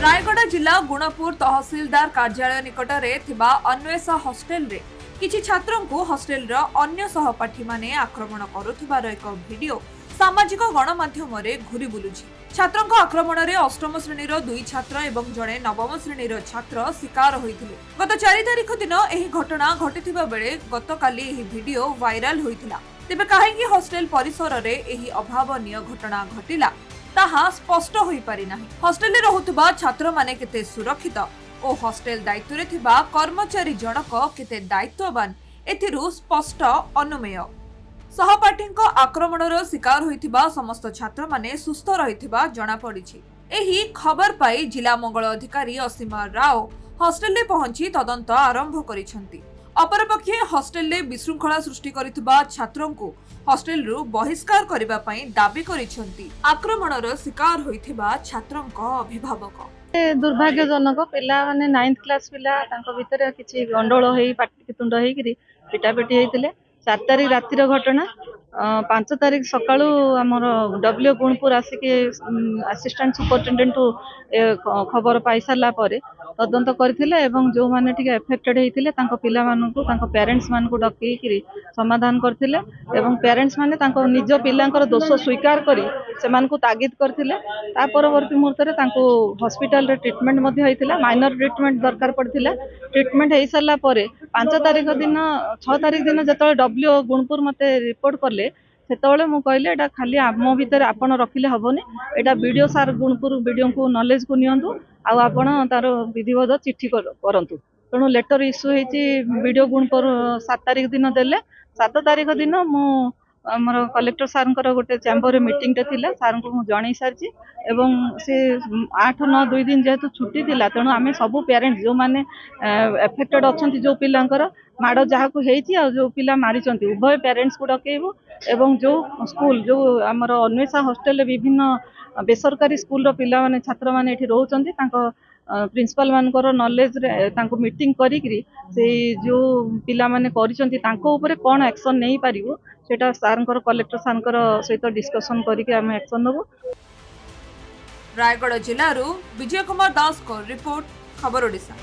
रायगढ़ जिला गुणपुर तहसीलदार कार्यालय निकट में अन्वेष हॉस्टेल रे किछि छात्रों को हॉस्टेल रो अन्य सहपाठी माने आक्रमण करुथिबार एक वीडियो सामाजिक गणमाध्यम रे घुरी बुलुछि। छात्रों आक्रमण रे अष्टम श्रेणीर 2 छात्र एवं जड़े नवम श्रेणीर छात्र शिकार होइथिले। गत 4 तारिख दिन एही घटना घटिथिबा बेले गतकाली एही वीडियो वायरल होइथिला। तेबे काहेकि हॉस्टेल परिसर रे एही अभावनीय घटना घटिला ताहा स्पष्ट होई पारि नाही। हॉस्टेल रे रहुतबा छात्र माने केते सुरक्षित ओ हॉस्टेल दायित्व रे थिबा कर्मचारी जनक केते दायित्ववान एथिरु स्पष्ट अनुमेय। सहपाठीଙ୍କ आक्रमणर शिकार होइथिबा समस्त छात्र माने सुस्थ रहिथिबा जणा पड़िछि। एही खबर पाई जिला मंगल अधिकारी असीम राव हॉस्टेल रे पहुंची तदंत आरंभ करिसंती। अपरपक्षे हॉस्टेल रे विशृंखला सृष्टि करिथिबा छात्रों को हॉस्टेल रु बहिष्कार करिबा पई दाबी करिसंती आक्रमणर शिकार होइथिबा छात्रों अभिभावक। दुर्भाग्यजनक पिला माने 9th क्लास पिला तांको भितर किछि गंडोळ हेई पाटितुंड हेई किरि पिटापिटी हेइतिले। 4 तारिख रातिर घटना 5 तारिख सकाळू हमर डब्ल्यू गुणपुर आसिके असिस्टेंट सुपरिटेंडेंट खबर पाई सारला परे तदंत करथिले एवं जो माने ठीक एफेक्टेड हेइतिले तांको पिला मानकु तांको पेरेंट्स मानकु डकई किरि समाधान करथिले एवं पेरेंट्स माने तांको निज पिलांकर दोष स्वीकार करी सेमानकु तागिद करथिले। ता परवर्ती मुहूर्त रे तांको हॉस्पिटल रे ट्रीटमेंट मध्ये हेइतिला। माइनर ट्रीटमेंट दरकार पड़थिला। ट्रीटमेंट हेइ सारला परे 5 तारिख दिन 6 तारिख दिन जतले डब्ल्यू गुणपुर मते रिपोर्ट करले सेतବେଳେ ମୁଁ କହିଲେ ଏटा ଖାଲି ଆମ ଭିତରେ ଆପଣ ରଖିଲେ ହବନି, ଏଟା वीडियो सार गुणपुर वीडियो को नॉलेज को नियंतु आ आपण तार विधिवत चिट्ठी करंतु। तेणु लेटर इश्यू हेची वीडियो गुणपुर 7 तारिख दिन देले। 7 तारिख दिन मु हमर कलेक्टर सारंकर गोटे चैम्बर मीटिंग टे थिला सार को जणै सारची एवं से 8-9 2 दिन जेहेतु छुट्टी थिला तेणु आमे सब पेरेंट्स जो माने एफेक्टेड अछंती जो पिलांकर माड़ जहा को हेची आ जो पिला मारिचंती उभय पेरेंट्स को डकेइबो एवं जो स्कूल जो हमर अन्वेषा हॉस्टेल विभिन्न बेसरकारी स्कूल रो पिला माने छात्र माने एठी रहउचंती तांको प्रिंसिपल मानकर नॉलेज रे तांको मीटिंग करी करी से जो पिला माने करिसंती तांको ऊपर कोन एक्शन नै पारिबो सेटा सारंकर कलेक्टर सारंकर सहित डिस्कशन करी के हम एक्शन नबो। रायगढ़ जिल्लारू विजय कुमार दास को रिपोर्ट खबर ओडिशा।